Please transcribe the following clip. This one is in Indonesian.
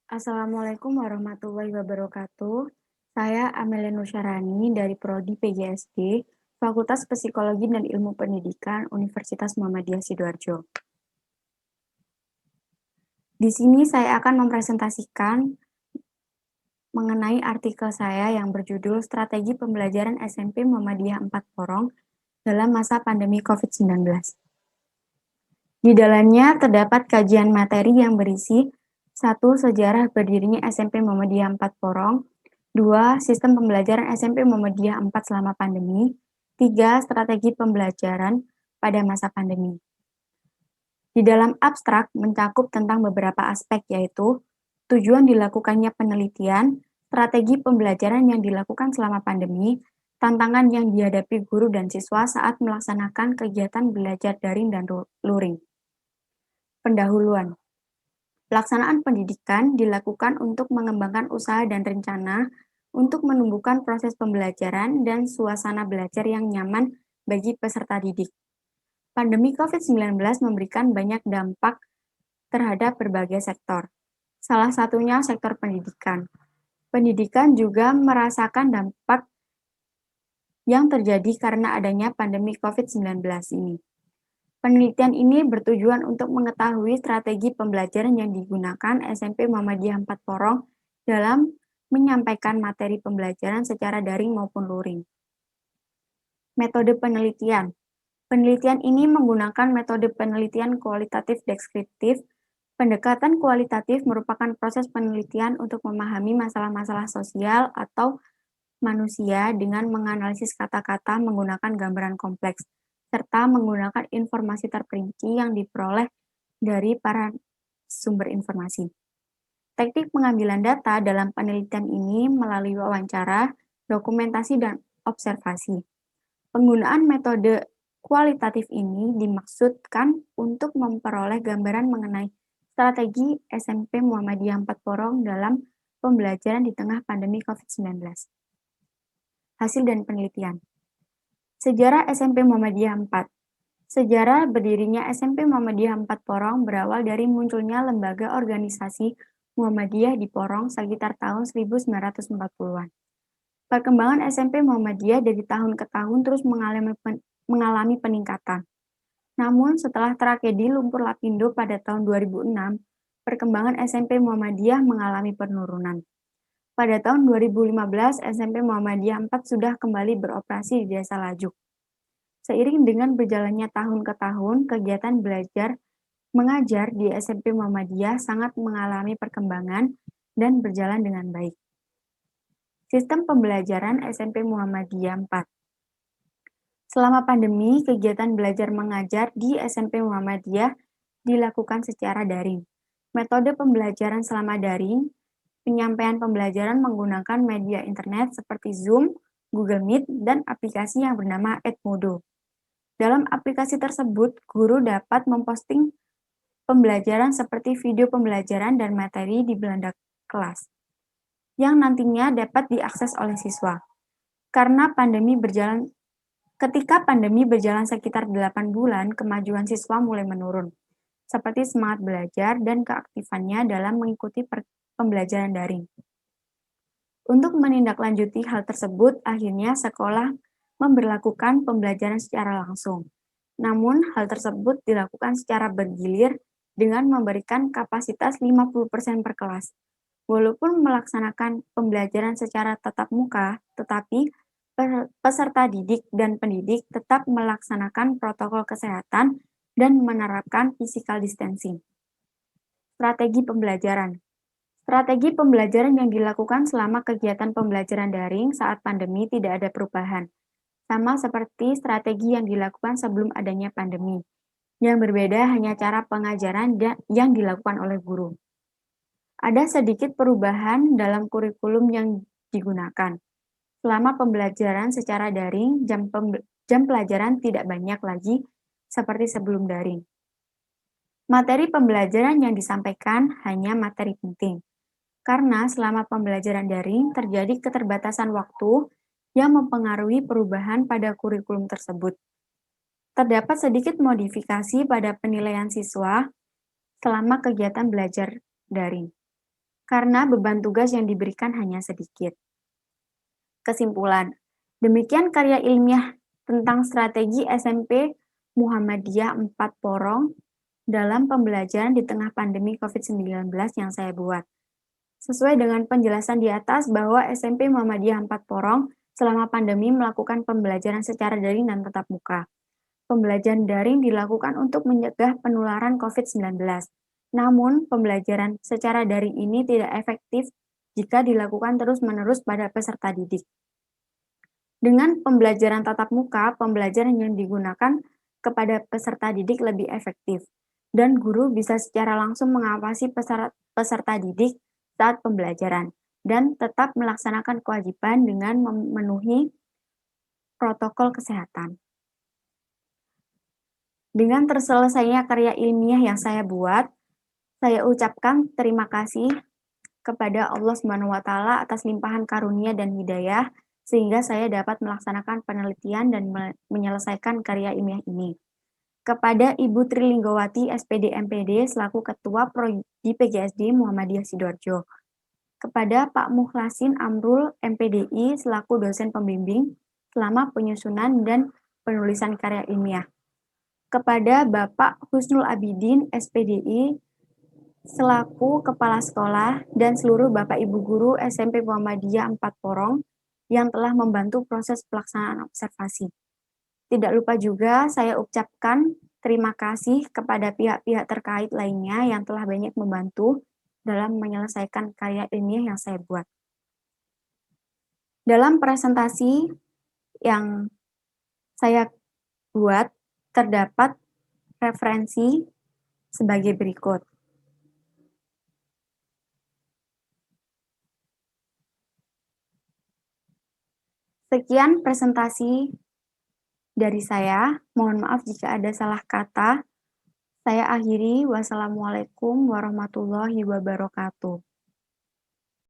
Assalamualaikum warahmatullahi wabarakatuh. Saya Amelia Nusyarani dari Prodi PGSD, Fakultas Psikologi dan Ilmu Pendidikan Universitas Muhammadiyah Sidoarjo. Di sini saya akan mempresentasikan mengenai artikel saya yang berjudul Strategi Pembelajaran SMP Muhammadiyah 4 Porong dalam masa pandemi COVID-19. Di dalamnya terdapat kajian materi yang berisi 1. Sejarah berdirinya SMP Muhammadiyah 4 Porong. 2. Sistem pembelajaran SMP Muhammadiyah 4 selama pandemi. 3. Strategi pembelajaran pada masa pandemi. Di dalam abstrak mencakup tentang beberapa aspek yaitu tujuan dilakukannya penelitian, strategi pembelajaran yang dilakukan selama pandemi, tantangan yang dihadapi guru dan siswa saat melaksanakan kegiatan belajar daring dan luring. Pendahuluan. Pelaksanaan pendidikan dilakukan untuk mengembangkan usaha dan rencana untuk menumbuhkan proses pembelajaran dan suasana belajar yang nyaman bagi peserta didik. Pandemi COVID-19 memberikan banyak dampak terhadap berbagai sektor. Salah satunya sektor pendidikan. Pendidikan juga merasakan dampak yang terjadi karena adanya pandemi COVID-19 ini. Penelitian ini bertujuan untuk mengetahui strategi pembelajaran yang digunakan SMP Muhammadiyah 4 Porong dalam menyampaikan materi pembelajaran secara daring maupun luring. Metode penelitian. Penelitian ini menggunakan metode penelitian kualitatif deskriptif. Pendekatan kualitatif merupakan proses penelitian untuk memahami masalah-masalah sosial atau manusia dengan menganalisis kata-kata menggunakan gambaran kompleks, serta menggunakan informasi terperinci yang diperoleh dari para sumber informasi. Teknik pengambilan data dalam penelitian ini melalui wawancara, dokumentasi, dan observasi. Penggunaan metode kualitatif ini dimaksudkan untuk memperoleh gambaran mengenai strategi SMP Muhammadiyah 4 Porong dalam pembelajaran di tengah pandemi COVID-19. Hasil dan penelitian. Sejarah SMP Muhammadiyah 4. Sejarah berdirinya SMP Muhammadiyah 4 Porong berawal dari munculnya lembaga organisasi Muhammadiyah di Porong sekitar tahun 1940-an. Perkembangan SMP Muhammadiyah dari tahun ke tahun terus mengalami peningkatan. Namun setelah tragedi lumpur lapindo pada tahun 2006, perkembangan SMP Muhammadiyah mengalami penurunan. Pada tahun 2015, SMP Muhammadiyah 4 sudah kembali beroperasi di Desa Lajuk. Seiring dengan berjalannya tahun ke tahun, kegiatan belajar mengajar di SMP Muhammadiyah sangat mengalami perkembangan dan berjalan dengan baik. Sistem pembelajaran SMP Muhammadiyah 4. Selama pandemi, kegiatan belajar mengajar di SMP Muhammadiyah dilakukan secara daring. Metode pembelajaran selama daring, penyampaian pembelajaran menggunakan media internet seperti Zoom, Google Meet, dan aplikasi yang bernama Edmodo. Dalam aplikasi tersebut, guru dapat memposting pembelajaran seperti video pembelajaran dan materi di belanda kelas, yang nantinya dapat diakses oleh siswa. Ketika pandemi berjalan sekitar 8 bulan, kemajuan siswa mulai menurun, seperti semangat belajar dan keaktifannya dalam mengikuti pembelajaran daring. Untuk menindaklanjuti hal tersebut, akhirnya sekolah memberlakukan pembelajaran secara langsung. Namun, hal tersebut dilakukan secara bergilir dengan memberikan kapasitas 50% per kelas. Walaupun melaksanakan pembelajaran secara tatap muka, tetapi peserta didik dan pendidik tetap melaksanakan protokol kesehatan dan menerapkan physical distancing. Strategi pembelajaran. Strategi pembelajaran yang dilakukan selama kegiatan pembelajaran daring saat pandemi tidak ada perubahan, sama seperti strategi yang dilakukan sebelum adanya pandemi. Yang berbeda hanya cara pengajaran yang dilakukan oleh guru. Ada sedikit perubahan dalam kurikulum yang digunakan. Selama pembelajaran secara daring, jam pelajaran tidak banyak lagi seperti sebelum daring. Materi pembelajaran yang disampaikan hanya materi penting. Karena selama pembelajaran daring terjadi keterbatasan waktu yang mempengaruhi perubahan pada kurikulum tersebut. Terdapat sedikit modifikasi pada penilaian siswa selama kegiatan belajar daring. karena beban tugas yang diberikan hanya sedikit. Kesimpulan, demikian karya ilmiah tentang strategi SMP Muhammadiyah 4 Porong dalam pembelajaran di tengah pandemi COVID-19 yang saya buat. Sesuai dengan penjelasan di atas bahwa SMP Muhammadiyah 4 Porong selama pandemi melakukan pembelajaran secara daring dan tatap muka. Pembelajaran daring dilakukan untuk mencegah penularan COVID-19. Namun, pembelajaran secara daring ini tidak efektif jika dilakukan terus-menerus pada peserta didik. Dengan pembelajaran tatap muka, pembelajaran yang digunakan kepada peserta didik lebih efektif, dan guru bisa secara langsung mengawasi peserta didik saat pembelajaran, dan tetap melaksanakan kewajiban dengan memenuhi protokol kesehatan. Dengan terselesainya karya ilmiah yang saya buat, saya ucapkan terima kasih kepada Allah SWT atas limpahan karunia dan hidayah, sehingga saya dapat melaksanakan penelitian dan menyelesaikan karya ilmiah ini. Kepada Ibu Trilinggawati SPD MPD selaku Ketua Prodi PGSD Muhammadiyah Sidoarjo. Kepada Pak Mukhlasin Amrul MPDI selaku dosen pembimbing selama penyusunan dan penulisan karya ilmiah. Kepada Bapak Husnul Abidin SPDI selaku Kepala Sekolah dan seluruh Bapak Ibu Guru SMP Muhammadiyah 4 Porong yang telah membantu proses pelaksanaan observasi. Tidak lupa juga saya ucapkan terima kasih kepada pihak-pihak terkait lainnya yang telah banyak membantu dalam menyelesaikan karya ilmiah yang saya buat. Dalam presentasi yang saya buat, terdapat referensi sebagai berikut. Sekian presentasi dari saya. Mohon maaf jika ada salah kata. Saya akhiri. Wassalamualaikum warahmatullahi wabarakatuh.